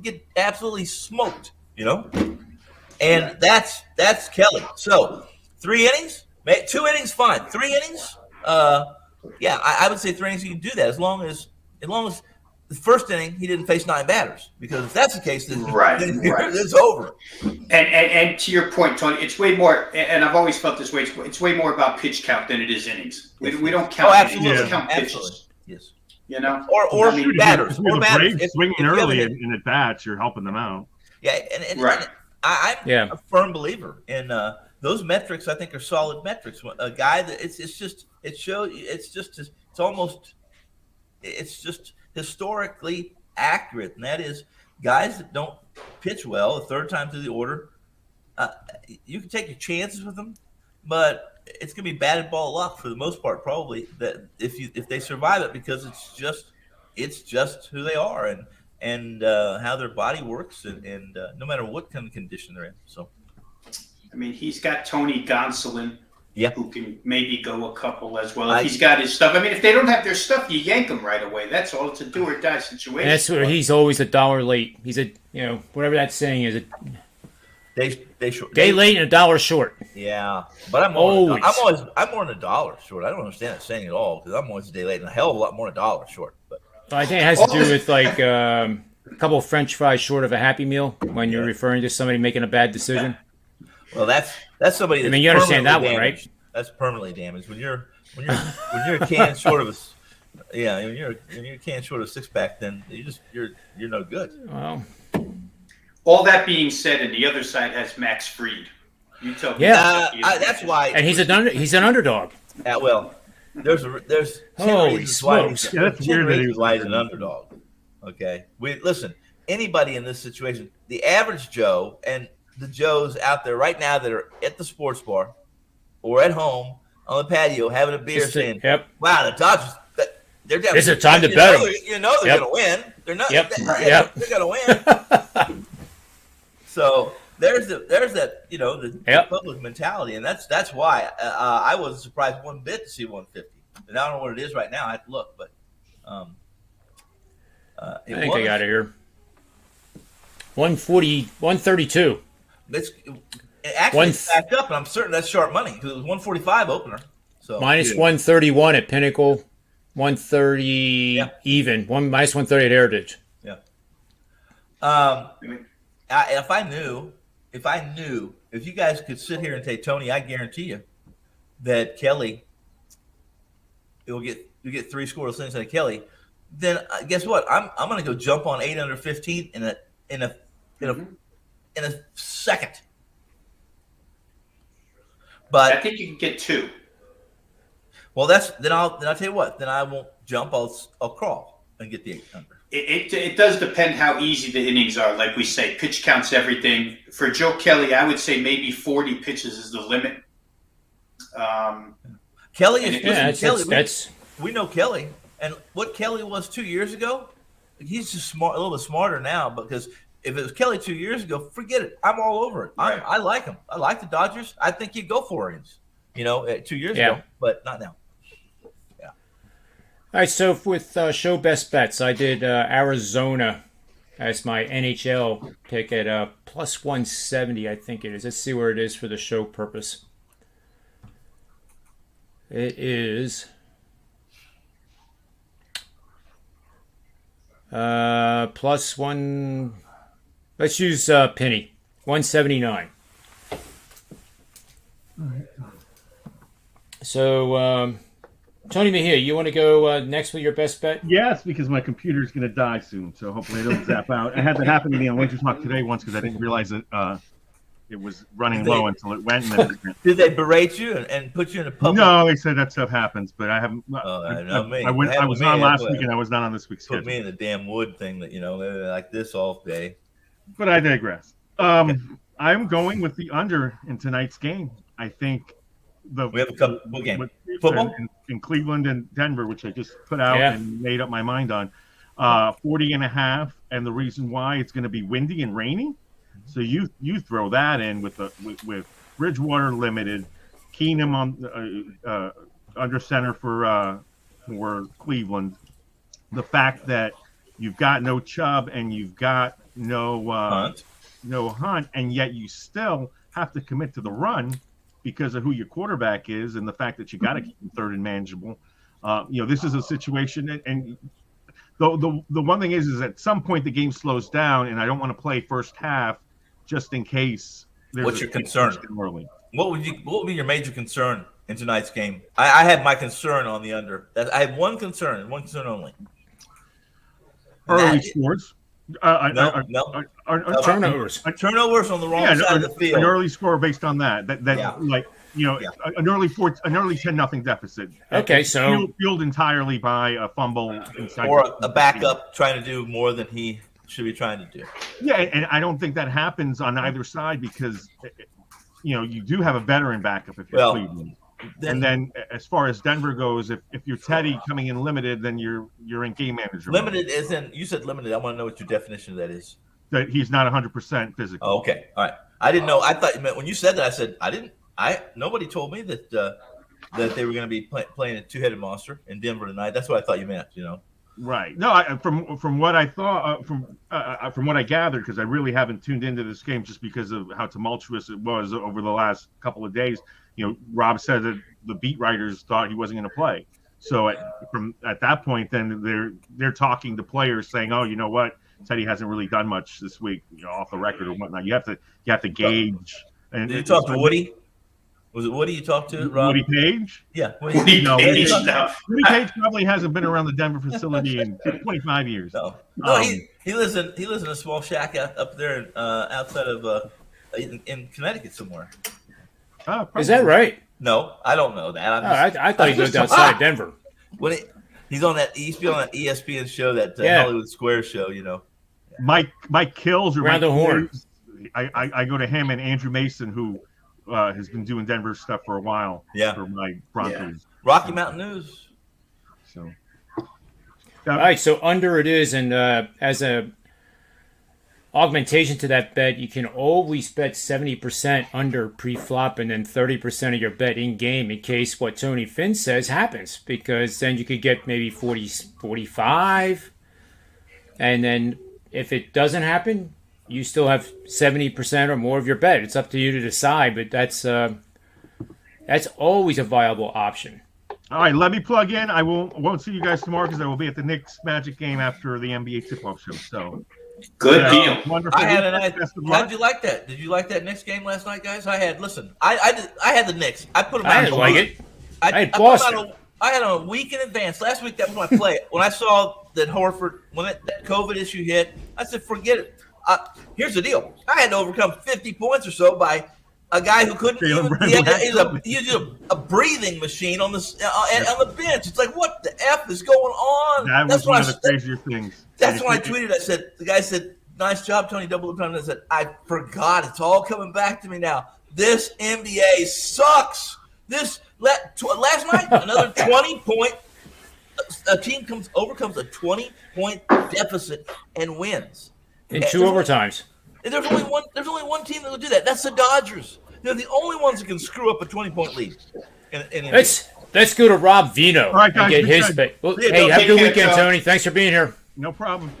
get absolutely smoked, And that's Kelly. So 3 innings. 2 innings, fine. 3 innings, I would say 3 innings. You can do that as long as the first inning he didn't face 9 batters. Because if that's the case, then it's over. And to your point, Tony, it's way more. And I've always felt this way. It's way more about pitch count than it is innings. We don't count. Absolutely. Innings. We count pitches. Yes. Or batters. Or batters. Swinging early and at bats, you're helping them out. Yeah, and I'm a firm believer in. Those metrics, I think, are solid metrics. A guy that it's just historically accurate, and that is guys that don't pitch well the third time through the order. You can take your chances with them, but it's going to be batted ball luck for the most part, probably. That if they survive it, because it's just who they are and how their body works, and no matter what kind of condition they're in. So. I mean, he's got Tony Gonsolin, who can maybe go a couple as well. If he's got his stuff. I mean, if they don't have their stuff, you yank them right away. That's all. It's a do or die situation. And that's where he's always $1 late. He's whatever that saying is. Day late and $1 short. Yeah, but I'm more than $1 short. I don't understand that saying at all because I'm always a day late and a hell of a lot more than $1 short. But I think it has to do with like a couple of French fries short of a Happy Meal when you're referring to somebody making a bad decision. Well, that's somebody that's you understand that permanently one, right? damaged. That's permanently damaged. When you're a can short of when you're a can short of 6-pack, then you're no good. Well, All that being said, and the other side has Max Fried. You tell me. Yeah. That's why. and he's an underdog. Well, there's 10 Holy reasons why smokes. Yeah, that's 10 weird that he reasons was why he's an underdog. Okay, listen. Anybody in this situation, the average Joe and the Joes out there right now that are at the sports bar or at home on the patio having a beer, saying, Yep. "Wow, the Dodgers, they're down." It's a time to bet 'em. You know they're Yep. going to win. They're not. Yep. They're going to win. So there's that the public mentality, and that's why I wasn't surprised one bit to see 150. And I don't know what it is right now. I have to look, but I think I got it here. 140, 132. It actually backed up, and I'm certain that's sharp money because it was 145 opener. So Minus 131 at Pinnacle, 130 even, minus 130 at Heritage. Yeah. If I knew, if you guys could sit here and say, Tony, I guarantee you that Kelly, you'll get 3 scoreless innings out of Kelly, then guess what? I'm going to go jump on 8 under 15 in a second. But I think you can get 2. Well, then I'll tell you what. Then I won't jump. I'll crawl and get the 8 under. It does depend how easy the innings are. Like we say, pitch counts everything. For Joe Kelly, I would say maybe 40 pitches is the limit. Kelly is Kelly. We know Kelly, and what Kelly was 2 years ago. He's just a little bit smarter now. Because if it was Kelly 2 years ago, forget it. I'm all over it. Right. I like him. I like the Dodgers. I think he'd go 4 innings. 2 years ago, but not now. All right, so with show best bets, I did Arizona as my NHL pick at plus 170, I think it is. Let's see where it is for the show purpose. It is plus 1. Let's use Penny, 179. So, Tony Mejia, you want to go next with your best bet? Yes, because my computer's going to die soon, so hopefully it doesn't zap out. I had that happen to me on Winter Talk today once because I didn't realize that it was running low until it went. And then did they berate you and put you in a public? No, they said that stuff happens, but I haven't. I was on last week and I was not on this week's schedule. Put me in the damn wood thing that like this all day. But I digress. I'm going with the under in tonight's game. I think we have a couple game football in Cleveland and Denver, which I just put out and made up my mind on. 40.5, and the reason why it's going to be windy and rainy. So you throw that in with Bridgewater limited, Keenum on under center for Cleveland. The fact that you've got no Chubb and you've got no Hunt, and yet you still have to commit to the run because of who your quarterback is and the fact that you got to keep him third and manageable. This is a situation, and the one thing is at some point the game slows down, and I don't want to play first half just in case. What's your concern? Early. What would be your major concern in tonight's game? I have my concern on the under. I have one concern only. Early scores. Turnovers. Turnovers on the wrong side of the field. An early score based on that. An early 10-0 deficit. Okay, so fueled entirely by a fumble or a backup trying to do more than he should be trying to do. Yeah, and I don't think that happens on either side because you do have a veteran backup if you're Cleveland. And then as far as Denver goes, if you're Teddy coming in limited, then you're in game manager. Limited is in. You said limited. I want to know what your definition of that is. That he's not 100% physical. Oh, okay, all right. I didn't know. I thought you meant when you said that. I said I didn't. Nobody told me that they were going to be playing a two-headed monster in Denver tonight. That's what I thought you meant. Right. No, from what I thought, from what I gathered, because I really haven't tuned into this game just because of how tumultuous it was over the last couple of days. Rob said that the beat writers thought he wasn't going to play. So at that point, then they're talking to players saying, "Oh, you know what? Teddy hasn't really done much this week, off the record or whatnot." You have to gauge And Did you talk to Woody? Was it Woody you talked to, Rob? Woody Page? Yeah. Woody No, Page. Woody, No. Woody Page probably hasn't been around the Denver facility in 25 years. No, he lives in a small shack up there outside of in Connecticut somewhere. Is that right? No, I don't know that. I thought he lived outside of Denver. When he's on that, he used to be on that ESPN show, that Hollywood Square show. Mike Kills or Round the horn. I go to him and Andrew Mason, who has been doing Denver stuff for a while. Yeah. For my Broncos. Yeah. Rocky Mountain News. So. All right, so under it is, and as a augmentation to that bet, you can always bet 70% under pre-flop and then 30% of your bet in-game in case what Tony Finn says happens, because then you could get maybe 40, 45, and then if it doesn't happen, you still have 70% or more of your bet. It's up to you to decide, but that's always a viable option. All right, let me plug in. I won't see you guys tomorrow because I will be at the Knicks Magic game after the NBA tip-off show. So good deal. Wonderful. How'd you like that? Did you like that Knicks game last night, guys? I had the Knicks. I put them out. I didn't like it. I had put Boston. I had a week in advance. Last week, that was my play. When I saw that Horford, when that COVID issue hit, I said, forget it. Here's the deal. I had to overcome 50 points or so by a guy who couldn't even. He's a breathing machine on the bench. It's like, what the F is going on? That was one of the crazier things. That's when I tweeted. I said, the guy said, nice job, Tony, double overtime. And I said, I forgot. It's all coming back to me now. This NBA sucks. Last night, another 20-point. A team overcomes a 20-point deficit and wins. In two overtimes. There's only one team that will do that. That's the Dodgers. They're the only ones that can screw up a 20-point lead. Let's go to Rob Vino right, guys, and get his bet. Well, hey, have a good weekend, Tony. Thanks for being here. No problem.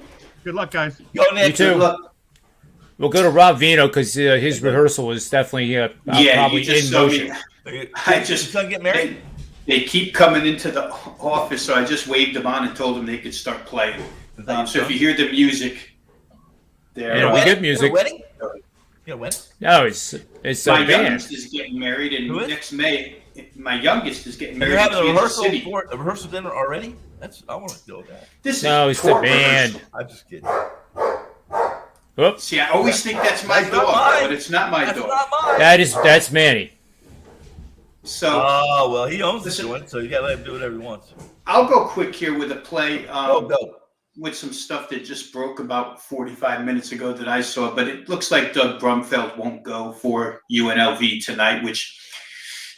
Good luck, guys. Go, Nick. You too. We'll go to Rob Vino because his rehearsal is definitely probably in motion. I just get married. They keep coming into the office, so I just waved them on and told them they could start playing. So if you hear the music, there. We get music. A wedding? You know when? No, it's my a band. youngest is getting married, and next May, my youngest is getting married. You're having a rehearsal dinner already? I want to go with that. It's the band. Rehearsal. I'm just kidding. Oops. See, I always think that's my dog, but it's not my dog. Not mine. That's Manny. So. Oh well, he owns this joint, so you gotta let him do whatever he wants. I'll go quick here with a play. Go. With some stuff that just broke about 45 minutes ago that I saw, but it looks like Doug Brumfeld won't go for UNLV tonight, which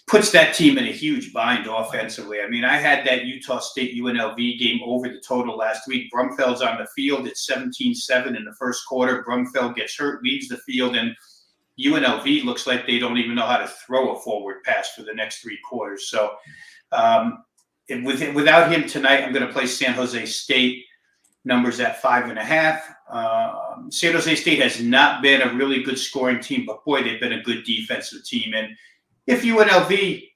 puts that team in a huge bind offensively. I mean, I had that Utah State UNLV game over the total last week. Brumfeld's on the field. It's 17-7 in the first quarter. Brumfeld gets hurt, leaves the field, and UNLV looks like they don't even know how to throw a forward pass for the next three quarters. So without him tonight, I'm going to play San Jose State. Numbers at 5.5. San Jose State has not been a really good scoring team, but boy, they've been a good defensive team. And if UNLV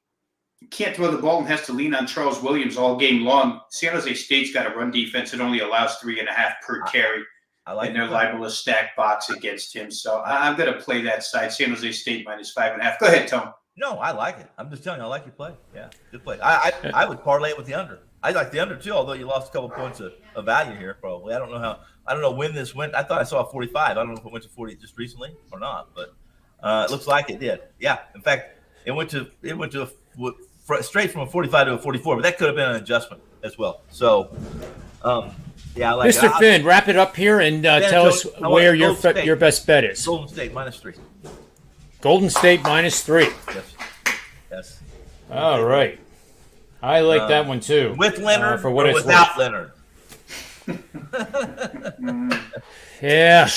can't throw the ball and has to lean on Charles Williams all game long, San Jose State's got a run defense that only allows 3.5 per carry. And they're liable to stack box against him. So I'm going to play that side. San Jose State minus 5.5. Go ahead, Tom. No, I like it. I'm just telling you, I like your play. Yeah, good play. I would parlay it with the under. I like the under too, although you lost a couple points of value here. Probably. I don't know when this went. I thought I saw a 45. I don't know if it went to 40 just recently or not, but it looks like it did. Yeah. In fact, it went to straight from a 45 to a 44, but that could have been an adjustment as well. So, yeah, I like Mr. Finn, wrap it up here and tell us where your best bet is. Golden State -3. Golden State -3. Yes. All right. I like that one too. With Leonard for what or it's without worth. Leonard? Yeah.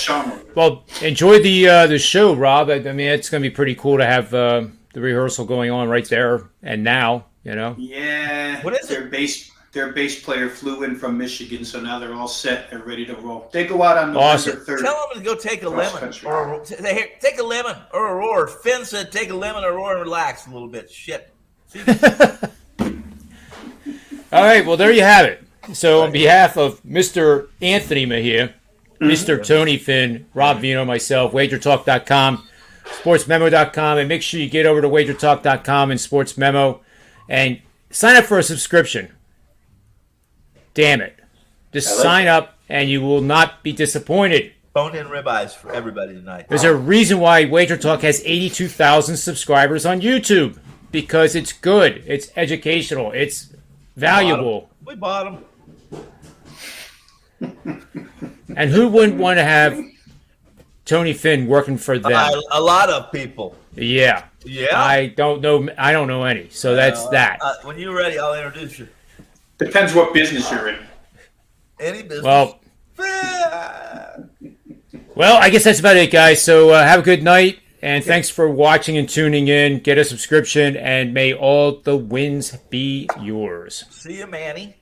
Well, enjoy the show, Rob. I mean, it's going to be pretty cool to have the rehearsal going on right there and now. You know. Yeah. What is it? Their bass player flew in from Michigan, so now they're all set and ready to roll. They go out on November 3rd. Tell them to go take a lemon. Take a lemon or a roar. Finn said take a lemon or a roar and relax a little bit. Shit. All right, well, there you have it. So on behalf of Mr. Anthony Mejia, Mr. Tony Finn, Rob Vino, myself, WagerTalk.com, sportsmemo.com, and make sure you get over to wagertalk.com and Sports Memo and sign up for a subscription. Damn it. Just sign up and you will not be disappointed. Bone-in ribeyes for everybody tonight. There's a reason why Wager Talk has 82,000 subscribers on YouTube. Because it's good. It's educational. It's valuable. We bought them. And who wouldn't want to have Tony Finn working for them? A lot of people. Yeah. Yeah. I don't know any. So that's that. When you're ready, I'll introduce you. Depends what business you're in. Any business. Well, I guess that's about it, guys. So have a good night. And thanks for watching and tuning in. Get a subscription, and may all the wins be yours. See you, Manny.